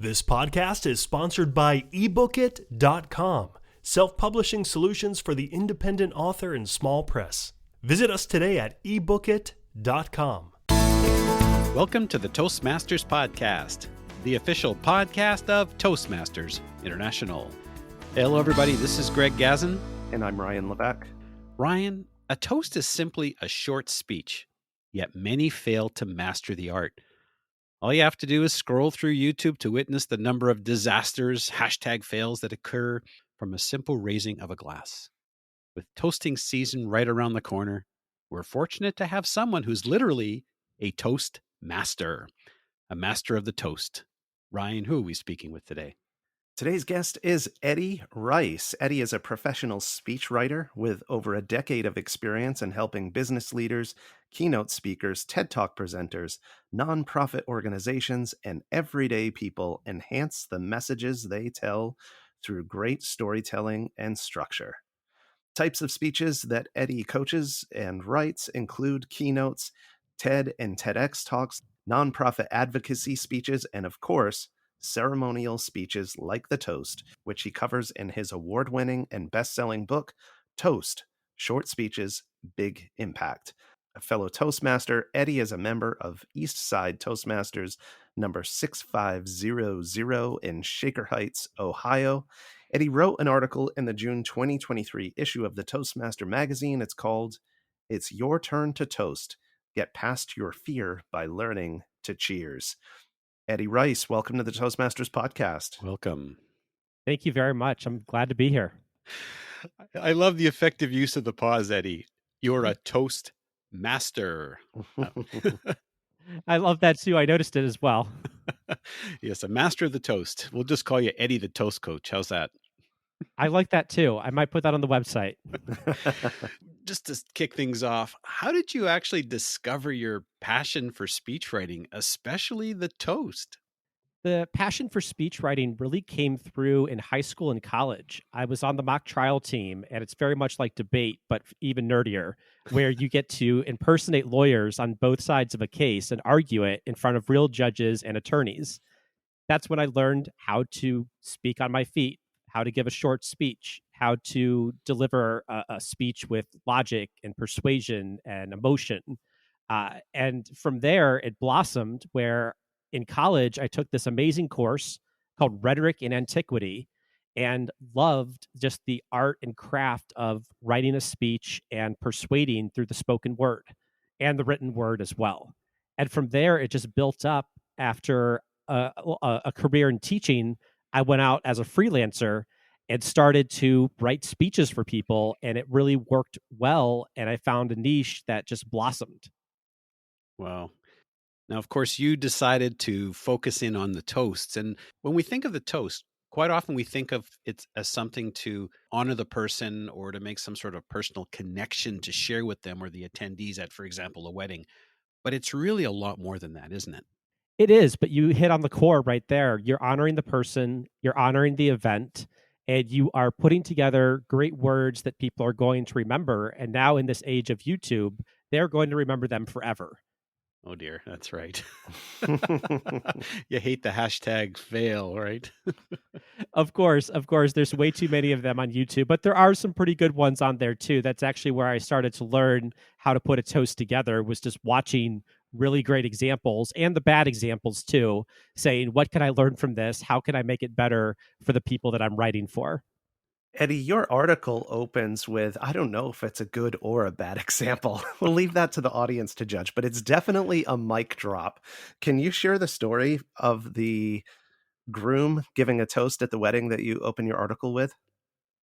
This podcast is sponsored by ebookit.com, self-publishing solutions for the independent author and small press. Visit us today at ebookit.com. Welcome to the Toastmasters Podcast, the official podcast of Toastmasters International. Hello, everybody. This is Greg Gazin. And I'm Ryan Levesque. Ryan, a toast is simply a short speech, yet many fail to master the art. All you have to do is scroll through YouTube to witness the number of disasters, hashtag fails that occur from a simple raising of a glass. With toasting season right around the corner, we're fortunate to have someone who's literally a toast master, a master of the toast. Ryan, who are we speaking with today? Today's guest is Eddie Rice. Eddie is a professional speechwriter with over a decade of experience in helping business leaders, keynote speakers, TED Talk presenters, nonprofit organizations, and everyday people enhance the messages they tell through great storytelling and structure. Types of speeches that Eddie coaches and writes include keynotes, TED and TEDx talks, nonprofit advocacy speeches, and of course, ceremonial speeches like the toast, which he covers in his award-winning and best-selling book, Toast: Short Speeches, Big Impact. A fellow Toastmaster, Eddie is a member of East Side Toastmasters number 6500 in Shaker Heights, Ohio. Eddie wrote an article in the June 2023 issue of the Toastmaster magazine. It's called, "It's Your Turn to Toast. Get Past Your Fear by Learning to Cheers." Eddie Rice, welcome to the Toastmasters podcast. Welcome. Thank you very much. I'm glad to be here. I love the effective use of the pause, Eddie. You're a toast master. I love that too. I noticed it as well. Yes, a master of the toast. We'll just call you Eddie the Toast Coach. How's that? I like that too. I might put that on the website. Just to kick things off, how did you actually discover your passion for speech writing, especially the toast? The passion for speech writing really came through in high school and college. I was on the mock trial team, and it's very much like debate, but even nerdier, where you get to impersonate lawyers on both sides of a case and argue it in front of real judges and attorneys. That's when I learned how to speak on my feet, how to give a short speech, how to deliver a speech with logic and persuasion and emotion. And from there, it blossomed where in college, I took this amazing course called Rhetoric in Antiquity and loved just the art and craft of writing a speech and persuading through the spoken word and the written word as well. And from there, it just built up after a career in teaching. I went out as a freelancer and started to write speeches for people, and it really worked well. And I found a niche that just blossomed. Wow. Now, of course, you decided to focus in on the toasts. And when we think of the toast, quite often we think of it as something to honor the person or to make some sort of personal connection to share with them or the attendees at, for example, a wedding. But it's really a lot more than that, isn't it? It is, but you hit on the core right there. You're honoring the person, you're honoring the event, and you are putting together great words that people are going to remember. And now in this age of YouTube, they're going to remember them forever. Oh dear, that's right. You hate the hashtag fail, right? Of course, there's way too many of them on YouTube, but there are some pretty good ones on there too. That's actually where I started to learn how to put a toast together, was just watching really great examples and the bad examples too, saying, what can I learn from this? How can I make it better for the people that I'm writing for? Eddie, your article opens with, I don't know if it's a good or a bad example. We'll leave that to the audience to judge, but it's definitely a mic drop. Can you share the story of the groom giving a toast at the wedding that you open your article with?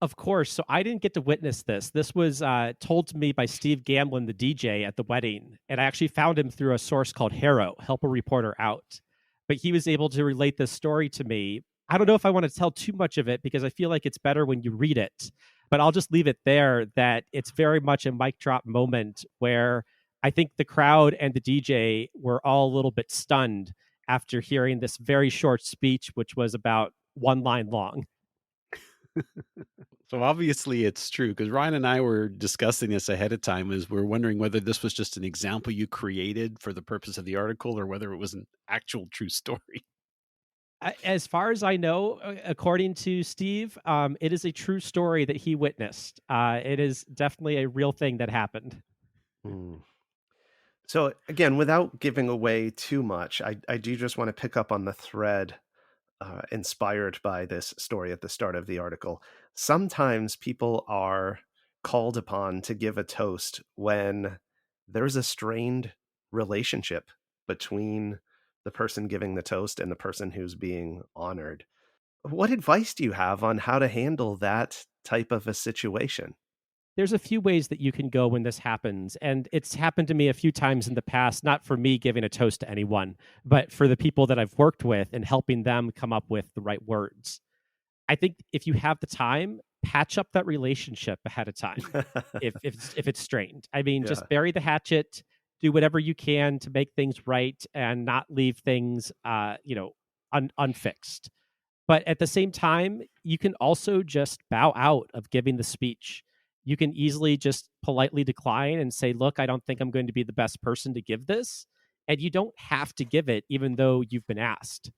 Of course. So I didn't get to witness this. This was told to me by Steve Gamlin, the DJ at the wedding. And I actually found him through a source called Harrow, Help a Reporter Out. But he was able to relate this story to me. I don't know if I want to tell too much of it because I feel like it's better when you read it. But I'll just leave it there that it's very much a mic drop moment where I think the crowd and the DJ were all a little bit stunned after hearing this very short speech, which was about one line long. So obviously it's true, because Ryan and I were discussing this ahead of time as we're wondering whether this was just an example you created for the purpose of the article or whether it was an actual true story. As far as I know, according to Steve, it is a true story that he witnessed. It is definitely a real thing that happened. Hmm. So again, without giving away too much, I do just want to pick up on the thread inspired by this story at the start of the article. Sometimes people are called upon to give a toast when there's a strained relationship between the person giving the toast and the person who's being honored. What advice do you have on how to handle that type of a situation? There's a few ways that you can go when this happens, and it's happened to me a few times in the past, not for me giving a toast to anyone, but for the people that I've worked with and helping them come up with the right words. I think if you have the time, patch up that relationship ahead of time. If it's strained, I mean, Yeah. just bury the hatchet, do whatever you can to make things right, and not leave things, unfixed. But at the same time, you can also just bow out of giving the speech. You can easily just politely decline and say, "Look, I don't think I'm going to be the best person to give this." And you don't have to give it, even though you've been asked.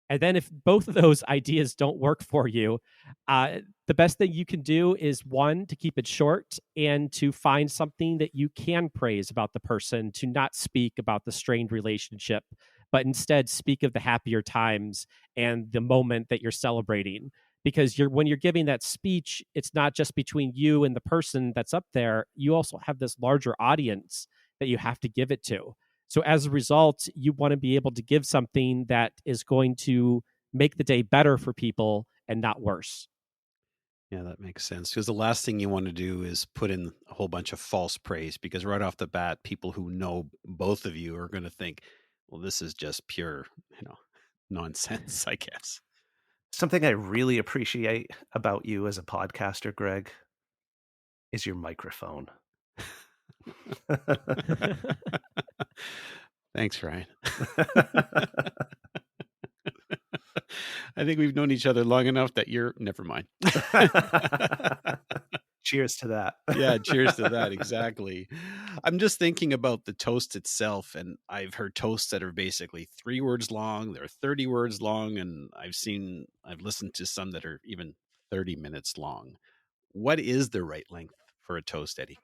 And then if both of those ideas don't work for you, the best thing you can do is one, to keep it short and to find something that you can praise about the person, to not speak about the strained relationship, but instead speak of the happier times and the moment that you're celebrating. Because when you're giving that speech, it's not just between you and the person that's up there. You also have this larger audience that you have to give it to. So as a result, you want to be able to give something that is going to make the day better for people and not worse. Yeah, that makes sense. Because the last thing you want to do is put in a whole bunch of false praise, because right off the bat, people who know both of you are going to think, well, this is just pure, you know, nonsense, I guess. Something I really appreciate about you as a podcaster, Greg, is your microphone. Thanks, Ryan. I think we've known each other long enough that you're never mind. Cheers to that. Yeah, cheers to that. Exactly. I'm just thinking about the toast itself, and I've heard toasts that are basically 3 words long, they're 30 words long, and I've listened to some that are even 30 minutes long. What is the right length for a toast, Eddie?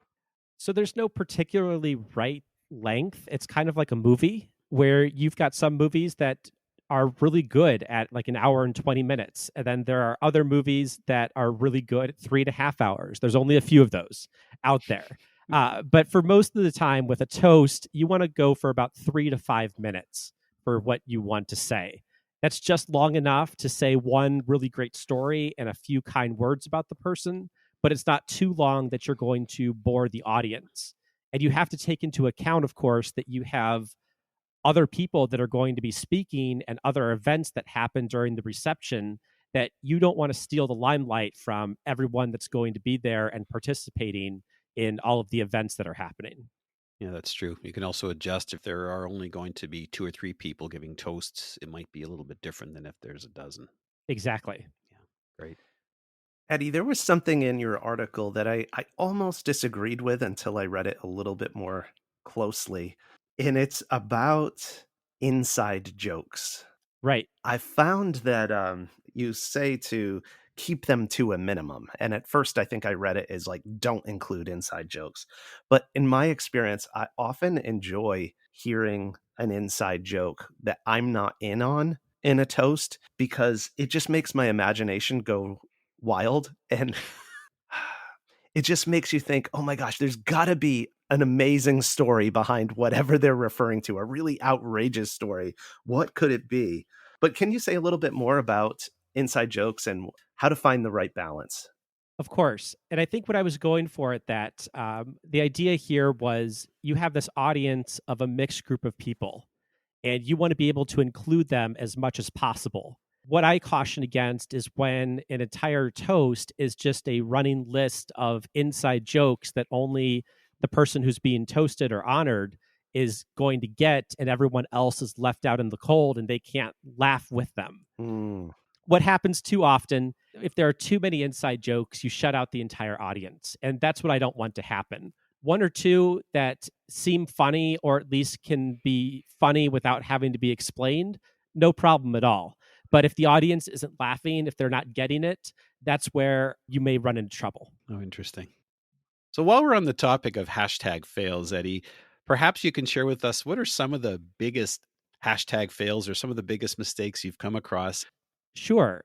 So there's no particularly right length. It's kind of like a movie where you've got some movies that are really good at like an hour and 20 minutes. And then there are other movies that are really good at 3.5 hours. There's only a few of those out there. But for most of the time with a toast, you want to go for about 3 to 5 minutes for what you want to say. That's just long enough to say one really great story and a few kind words about the person, but it's not too long that you're going to bore the audience. And you have to take into account, of course, that you have other people that are going to be speaking and other events that happen during the reception, that you don't want to steal the limelight from everyone that's going to be there and participating in all of the events that are happening. Yeah, that's true. You can also adjust if there are only going to be 2 or 3 people giving toasts. It might be a little bit different than if there's a dozen. Exactly. Yeah, great. Eddie, there was something in your article that I almost disagreed with until I read it a little bit more closely. And it's about inside jokes. Right. I found that you say to keep them to a minimum. And at first, I think I read it as like, don't include inside jokes. But in my experience, I often enjoy hearing an inside joke that I'm not in on in a toast, because it just makes my imagination go wild. And it just makes you think, oh my gosh, there's got to be an amazing story behind whatever they're referring to, a really outrageous story. What could it be? But can you say a little bit more about inside jokes and how to find the right balance? Of course. And I think what I was going for at that, the idea here was you have this audience of a mixed group of people, and you want to be able to include them as much as possible. What I caution against is when an entire toast is just a running list of inside jokes that only the person who's being toasted or honored is going to get, and everyone else is left out in the cold and they can't laugh with them. Mm. What happens too often, if there are too many inside jokes, you shut out the entire audience. And that's what I don't want to happen. One or two that seem funny, or at least can be funny without having to be explained, no problem at all. But if the audience isn't laughing, if they're not getting it, that's where you may run into trouble. Oh, interesting. So while we're on the topic of hashtag fails, Eddie, perhaps you can share with us what are some of the biggest hashtag fails or some of the biggest mistakes you've come across? Sure.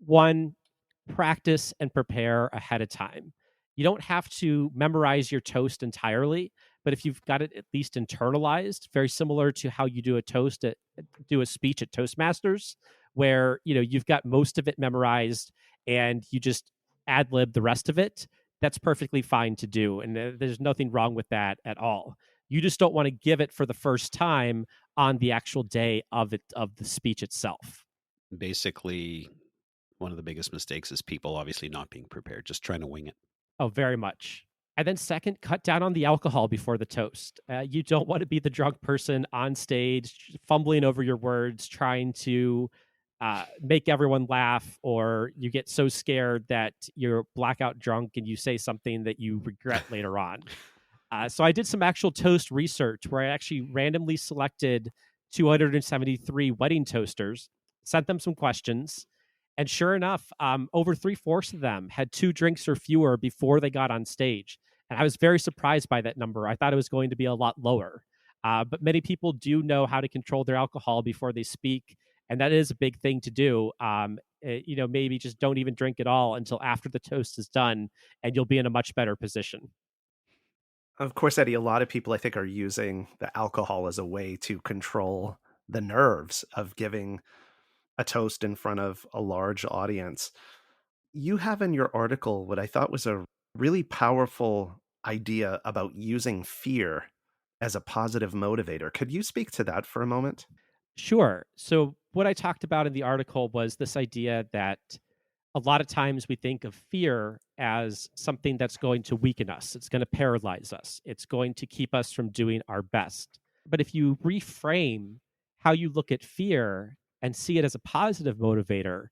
One, practice and prepare ahead of time. You don't have to memorize your toast entirely, but if you've got it at least internalized, very similar to how you do a do a speech at Toastmasters, where you've got most of it memorized and you just ad lib the rest of it. That's perfectly fine to do, and there's nothing wrong with that at all. You just don't want to give it for the first time on the actual day of the speech itself. Basically, one of the biggest mistakes is people obviously not being prepared, just trying to wing it. Oh, very much. And then second, cut down on the alcohol before the toast. You don't want to be the drunk person on stage, fumbling over your words, trying to make everyone laugh, or you get so scared that you're blackout drunk and you say something that you regret later on. So I did some actual toast research where I actually randomly selected 273 wedding toasters, sent them some questions, and sure enough, over three-fourths of them had 2 drinks or fewer before they got on stage. And I was very surprised by that number. I thought it was going to be a lot lower. But many people do know how to control their alcohol before they speak. And that is a big thing to do. Maybe just don't even drink at all until after the toast is done, and you'll be in a much better position. Of course, Eddie, a lot of people I think are using the alcohol as a way to control the nerves of giving a toast in front of a large audience. You have in your article what I thought was a really powerful idea about using fear as a positive motivator. Could you speak to that for a moment? Sure. So, what I talked about in the article was this idea that a lot of times we think of fear as something that's going to weaken us, it's going to paralyze us, it's going to keep us from doing our best. But if you reframe how you look at fear and see it as a positive motivator,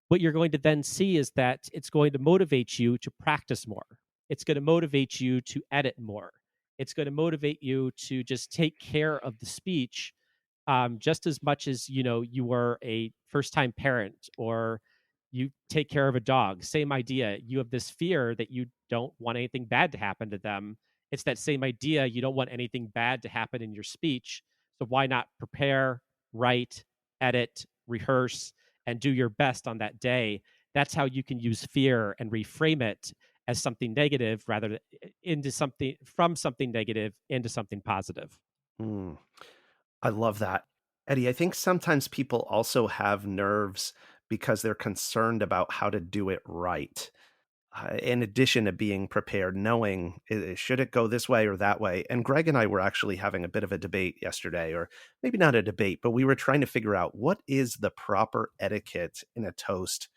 what you're going to then see is that it's going to motivate you to practice more. It's going to motivate you to edit more. It's going to motivate you to just take care of the speech just as much as you were a first time parent or you take care of a dog. Same idea. You have this fear that you don't want anything bad to happen to them. It's that same idea. You don't want anything bad to happen in your speech. So why not prepare, write, edit, rehearse, and do your best on that day? That's how you can use fear and reframe it as something negative rather than into something from something negative into something positive. Hmm. I love that. Eddie, I think sometimes people also have nerves because they're concerned about how to do it right. In addition to being prepared, knowing should it go this way or that way. And Greg and I were actually having a bit of a debate yesterday, or maybe not a debate, but we were trying to figure out what is the proper etiquette in a toast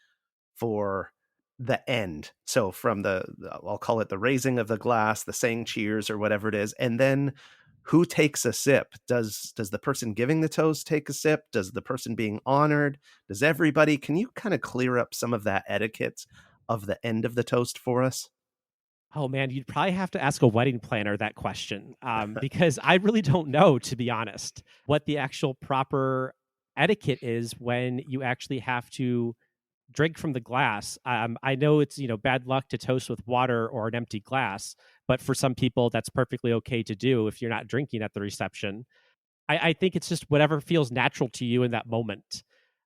for the end. So from I'll call it the raising of the glass, the saying cheers or whatever it is, and then who takes a sip? Does the person giving the toast take a sip? Does the person being honored? Does everybody? Can you kind of clear up some of that etiquette of the end of the toast for us? Oh man, you'd probably have to ask a wedding planner that question, because I really don't know, to be honest, what the actual proper etiquette is when you actually have to drink from the glass. I know it's bad luck to toast with water or an empty glass, but for some people that's perfectly okay to do if you're not drinking at the reception. I think it's just whatever feels natural to you in that moment.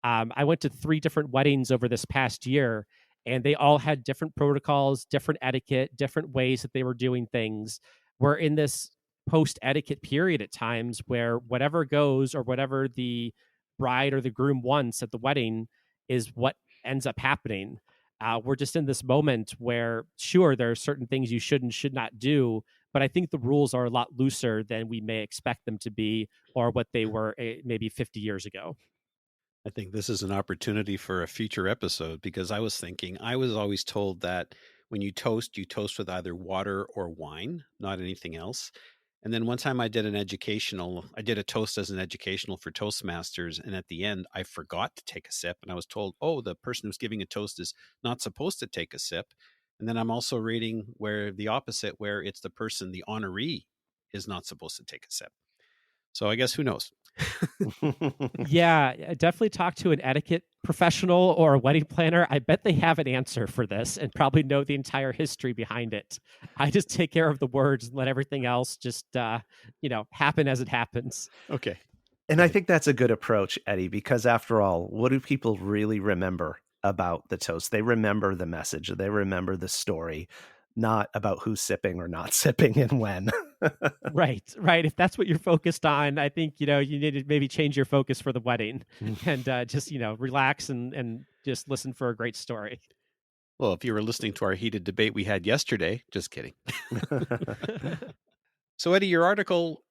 I went to 3 different weddings over this past year, and they all had different protocols, different etiquette, different ways that they were doing things. We're in this post etiquette period at times where whatever goes or whatever the bride or the groom wants at the wedding is what ends up happening. We're just in this moment where, sure, there are certain things you should and should not do, but I think the rules are a lot looser than we may expect them to be or what they were maybe 50 years ago. I think this is an opportunity for a future episode because I was always told that when you toast with either water or wine, not anything else. And then one time I did a toast as an educational for Toastmasters. And at the end, I forgot to take a sip. And I was told, oh, the person who's giving a toast is not supposed to take a sip. And then I'm also reading where the opposite, where it's the honoree, is not supposed to take a sip. So I guess who knows? Yeah, definitely talk to an etiquette professional or a wedding planner. I bet they have an answer for this and probably know the entire history behind it. I just take care of the words and let everything else just, happen as it happens. Okay. And I think that's a good approach, Eddie, because after all, what do people really remember about the toast? They remember the message, they remember the story, not about who's sipping or not sipping and when. Right, right. If that's what you're focused on, I think, you need to maybe change your focus for the wedding and just, relax and just listen for a great story. Well, if you were listening to our heated debate we had yesterday, just kidding. So, Eddie, your article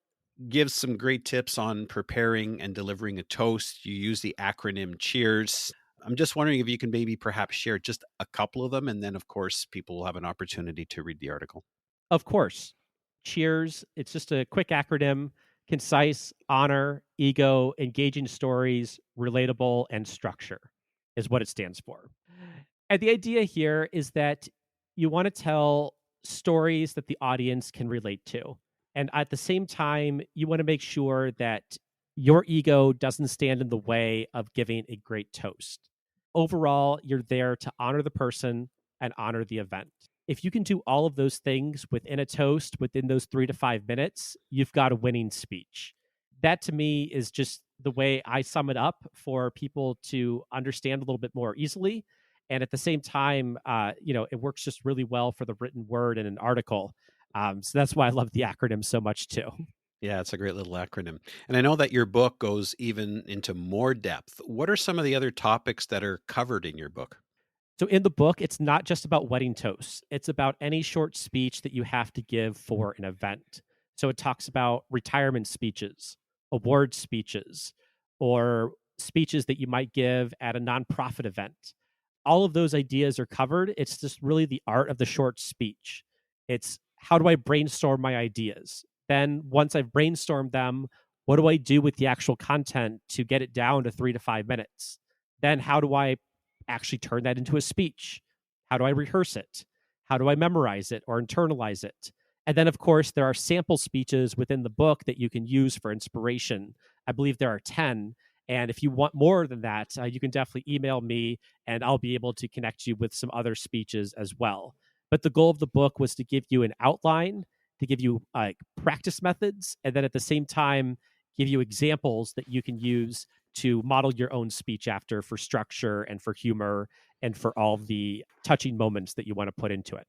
gives some great tips on preparing and delivering a toast. You use the acronym CHEERS. I'm just wondering if you can maybe perhaps share just a couple of them. And then, of course, people will have an opportunity to read the article. Of course. Cheers. It's just a quick acronym: concise, honor, ego, engaging stories, relatable, and structure is what it stands for. And the idea here is that you want to tell stories that the audience can relate to. And at the same time, you want to make sure that your ego doesn't stand in the way of giving a great toast. Overall, you're there to honor the person and honor the event. If you can do all of those things within a toast, within those 3 to 5 minutes, you've got a winning speech. That to me is just the way I sum it up for people to understand a little bit more easily. And at the same time, it works just really well for the written word in an article. So that's why I love the acronym so much too. Yeah, it's a great little acronym. And I know that your book goes even into more depth. What are some of the other topics that are covered in your book? So in the book, it's not just about wedding toasts. It's about any short speech that you have to give for an event. So it talks about retirement speeches, award speeches, or speeches that you might give at a nonprofit event. All of those ideas are covered. It's just really the art of the short speech. It's how do I brainstorm my ideas? Then once I've brainstormed them, what do I do with the actual content to get it down to 3 to 5 minutes? Then how do I actually turn that into a speech? How do I rehearse it? How do I memorize it or internalize it? And then, of course, there are sample speeches within the book that you can use for inspiration. I believe there are 10. And if you want more than that, you can definitely email me and I'll be able to connect you with some other speeches as well. But the goal of the book was to give you an outline, to give you practice methods, and then at the same time, give you examples that you can use to model your own speech after for structure and for humor and for all the touching moments that you want to put into it.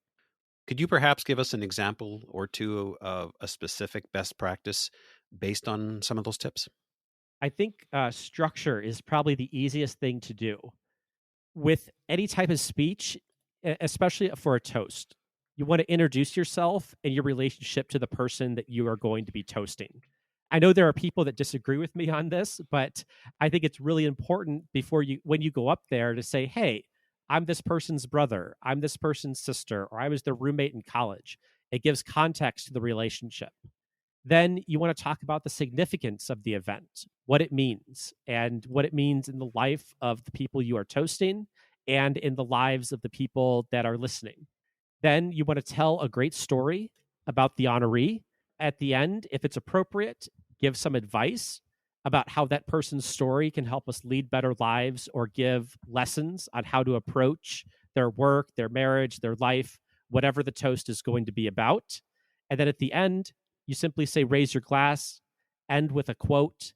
Could you perhaps give us an example or two of a specific best practice based on some of those tips? I think structure is probably the easiest thing to do with any type of speech, especially for a toast. You want to introduce yourself and your relationship to the person that you are going to be toasting. I know there are people that disagree with me on this, but I think it's really important when you go up there to say, hey, I'm this person's brother, I'm this person's sister, or I was their roommate in college. It gives context to the relationship. Then you want to talk about the significance of the event, what it means, and what it means in the life of the people you are toasting and in the lives of the people that are listening. Then you want to tell a great story about the honoree. At the end, if it's appropriate, give some advice about how that person's story can help us lead better lives or give lessons on how to approach their work, their marriage, their life, whatever the toast is going to be about. And then at the end, you simply say, raise your glass, end with a quote,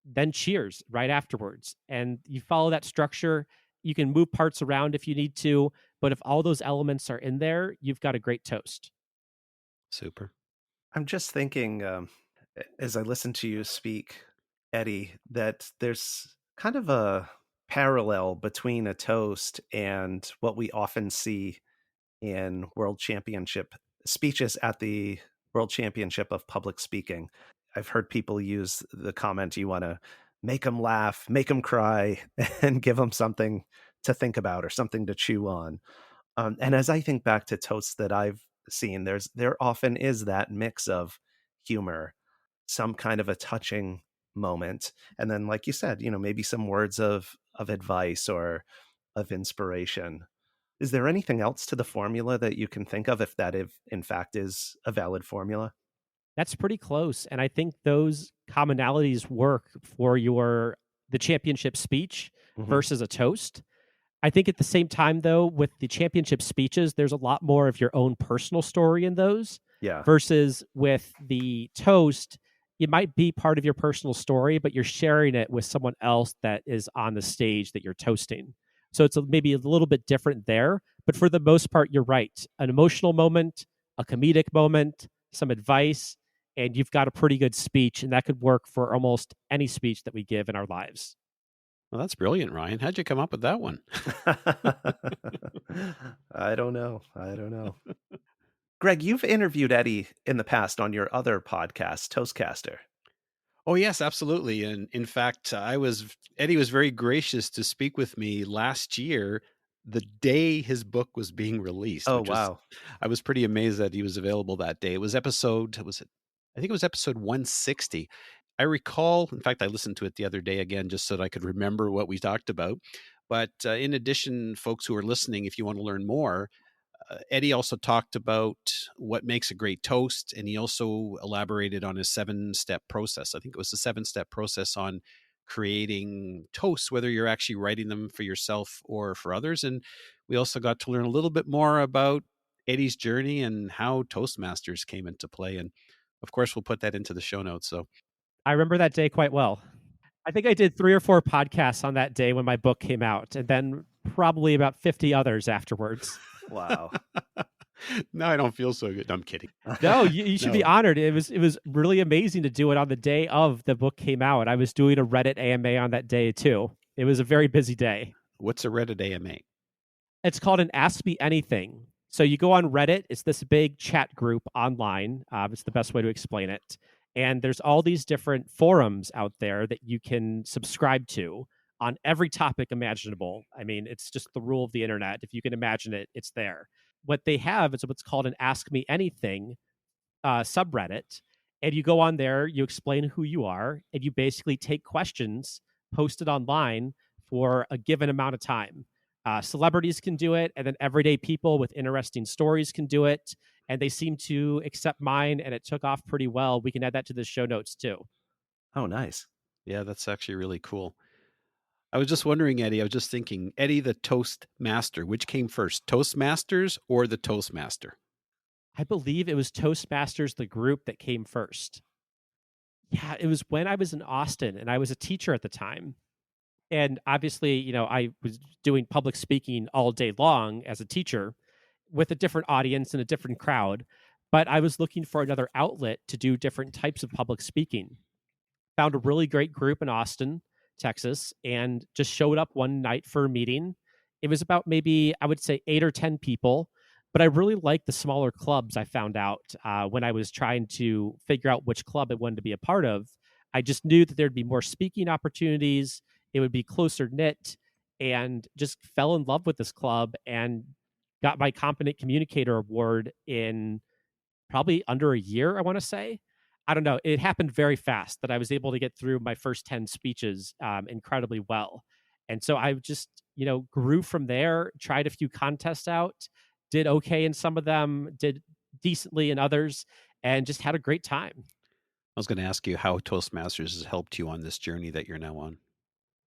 then cheers right afterwards. And you follow that structure. You can move parts around if you need to, but if all those elements are in there, you've got a great toast. Super. I'm just thinking, as I listen to you speak, Eddie, that there's kind of a parallel between a toast and what we often see in World Championship speeches at the World Championship of Public Speaking. I've heard people use the comment, you want to make them laugh, make them cry, and give them something to think about or something to chew on. And as I think back to toasts that I've seen, there often is that mix of humor, some kind of a touching moment, and then, like you said, maybe some words of advice or of inspiration. Is there anything else to the formula that you can think of, if that, if in fact is a valid formula? That's pretty close, and I think those commonalities work for the championship speech Hmm. versus a toast. I think at the same time, though, with the championship speeches, there's a lot more of your own personal story in those Yeah. versus with the toast. It might be part of your personal story, but you're sharing it with someone else that is on the stage that you're toasting. So it's maybe a little bit different there. But for the most part, you're right. An emotional moment, a comedic moment, some advice, and you've got a pretty good speech. And that could work for almost any speech that we give in our lives. Well, that's brilliant, Ryan. How'd you come up with that one? I don't know. I don't know. Greg, you've interviewed Eddie in the past on your other podcast, Toastcaster. Oh yes, absolutely. And in fact, Eddie was very gracious to speak with me last year, the day his book was being released, Oh, which was wow. I was pretty amazed that he was available that day. I think it was episode 160. I recall, in fact, I listened to it the other day again just so that I could remember what we talked about. But in addition, folks who are listening, if you want to learn more, Eddie also talked about what makes a great toast, and he also elaborated on his 7-step process. I think it was a 7-step process on creating toasts, whether you're actually writing them for yourself or for others. And we also got to learn a little bit more about Eddie's journey and how Toastmasters came into play. And of course, we'll put that into the show notes. So I remember that day quite well. I think I did 3 or 4 podcasts on that day when my book came out, and then probably about 50 others afterwards. Wow. now I don't feel so good. No, I'm kidding. No, you should be No. honored. It was really amazing to do it on the day of the book came out. I was doing a Reddit AMA on that day too. It was a very busy day. What's a Reddit AMA? It's called an Ask Me Anything. So you go on Reddit. It's this big chat group online. It's the best way to explain it. And there's all these different forums out there that you can subscribe to on every topic imaginable. I mean, it's just the rule of the internet. If you can imagine it, it's there. What they have is what's called an Ask Me Anything subreddit, and you go on there, you explain who you are, and you basically take questions posted online for a given amount of time. Celebrities can do it, and then everyday people with interesting stories can do it. And they seem to accept mine, and it took off pretty well. We can add that to the show notes too. Oh, nice. Yeah, that's actually really cool. I was just wondering, Eddie, I was just thinking, Eddie the Toastmaster, which came first, Toastmasters or the Toastmaster? I believe it was Toastmasters, the group, that came first. Yeah, it was when I was in Austin, and I was a teacher at the time. And obviously, I was doing public speaking all day long as a teacher with a different audience and a different crowd. But I was looking for another outlet to do different types of public speaking. Found a really great group in Austin, Texas, and just showed up one night for a meeting. It was about maybe, I would say, 8 or 10 people. But I really liked the smaller clubs. I found out when I was trying to figure out which club I wanted to be a part of. I just knew that there'd be more speaking opportunities. It would be closer knit, and just fell in love with this club and got my Competent Communicator Award in probably under a year, I want to say. I don't know. It happened very fast that I was able to get through my first 10 speeches incredibly well. And so I just, grew from there, tried a few contests out, did okay in some of them, did decently in others, and just had a great time. I was going to ask you how Toastmasters has helped you on this journey that you're now on.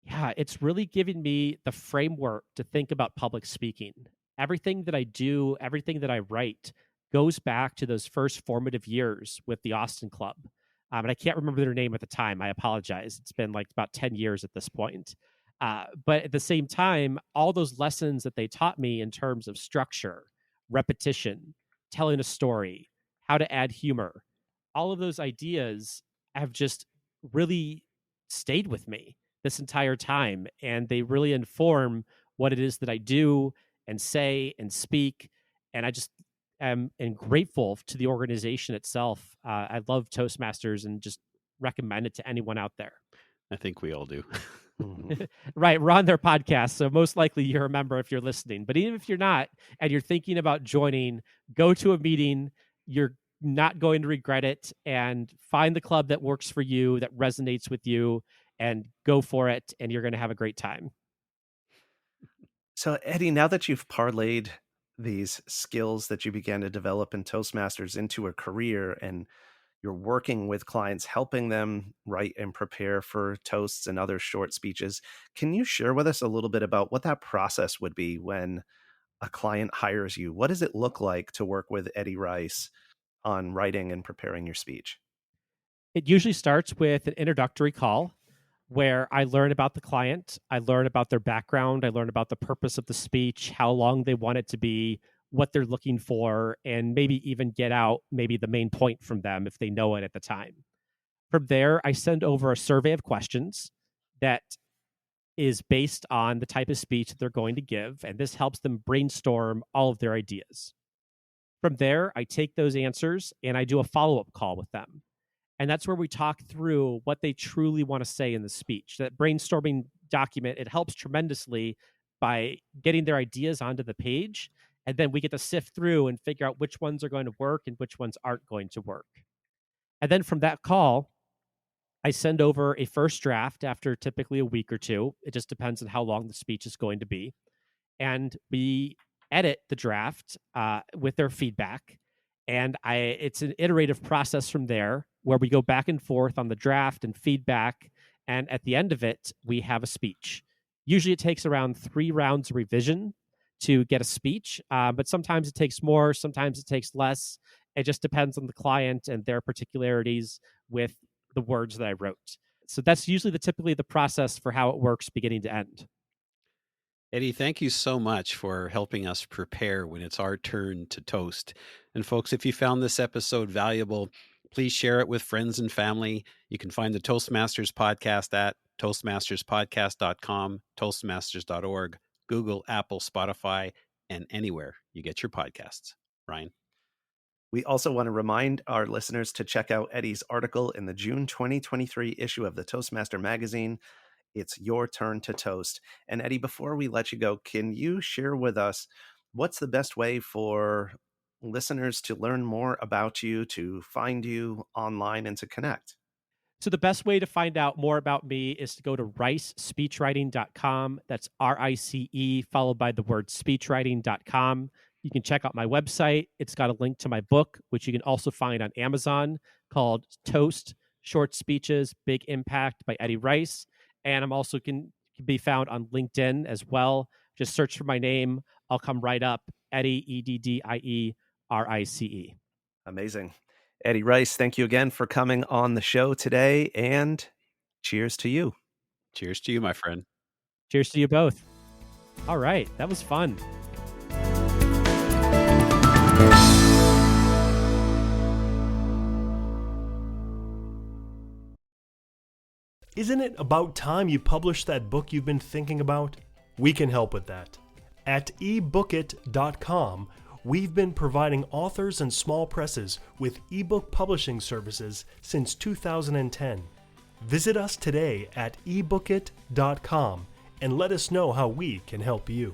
Yeah, it's really given me the framework to think about public speaking. Everything that I do, everything that I write goes back to those first formative years with the Austin Club. And I can't remember their name at the time. I apologize. It's been like about 10 years at this point. But at the same time, all those lessons that they taught me in terms of structure, repetition, telling a story, how to add humor, all of those ideas have just really stayed with me this entire time, and they really inform what it is that I do and say and speak. And I just am grateful to the organization itself. I love Toastmasters and just recommend it to anyone out there. I think we all do. Mhm. Right, we're on their podcast, so most likely you're a member if you're listening. But even if you're not and you're thinking about joining, go to a meeting. You're not going to regret it, and find the club that works for you, that resonates with you, and go for it, and you're going to have a great time. So, Eddie, now that you've parlayed these skills that you began to develop in Toastmasters into a career, and you're working with clients, helping them write and prepare for toasts and other short speeches. Can you share with us a little bit about what that process would be when a client hires you? What does it look like to work with Eddie Rice on writing and preparing your speech? It usually starts with an introductory call where I learn about the client, I learn about their background, I learn about the purpose of the speech, how long they want it to be, what they're looking for, and maybe even get out maybe the main point from them if they know it at the time. From there, I send over a survey of questions that is based on the type of speech that they're going to give, and this helps them brainstorm all of their ideas. From there, I take those answers and I do a follow up call with them. And that's where we talk through what they truly want to say in the speech. That brainstorming document, it helps tremendously by getting their ideas onto the page. And then we get to sift through and figure out which ones are going to work and which ones aren't going to work. And then from that call, I send over a first draft after typically a week or two. It just depends on how long the speech is going to be. And we edit the draft with their feedback. And it's an iterative process from there where we go back and forth on the draft and feedback. And at the end of it, we have a speech. Usually it takes around 3 rounds of revision to get a speech, but sometimes it takes more, sometimes it takes less. It just depends on the client and their particularities with the words that I wrote. So that's usually typically the process for how it works beginning to end. Eddie, thank you so much for helping us prepare when it's our turn to toast. And folks, if you found this episode valuable, please share it with friends and family. You can find the Toastmasters podcast at toastmasterspodcast.com, toastmasters.org, Google, Apple, Spotify, and anywhere you get your podcasts. Ryan. We also want to remind our listeners to check out Eddie's article in the June 2023 issue of the Toastmaster magazine. It's Your Turn to Toast. And Eddie, before we let you go, can you share with us what's the best way for listeners to learn more about you, to find you online, and to connect? So the best way to find out more about me is to go to ricespeechwriting.com. That's RICE followed by the word speechwriting.com. You can check out my website. It's got a link to my book, which you can also find on Amazon, called Toast: Short Speeches, Big Impact by Eddie Rice. And I'm also can be found on LinkedIn as well. Just search for my name. I'll come right up. Eddie, EDDIE RICE. Amazing. Eddie Rice, thank you again for coming on the show today, and cheers to you. Cheers to you, my friend. Cheers to you both. All right. That was fun. Isn't it about time you published that book you've been thinking about? We can help with that. At ebookit.com, we've been providing authors and small presses with ebook publishing services since 2010. Visit us today at ebookit.com and let us know how we can help you.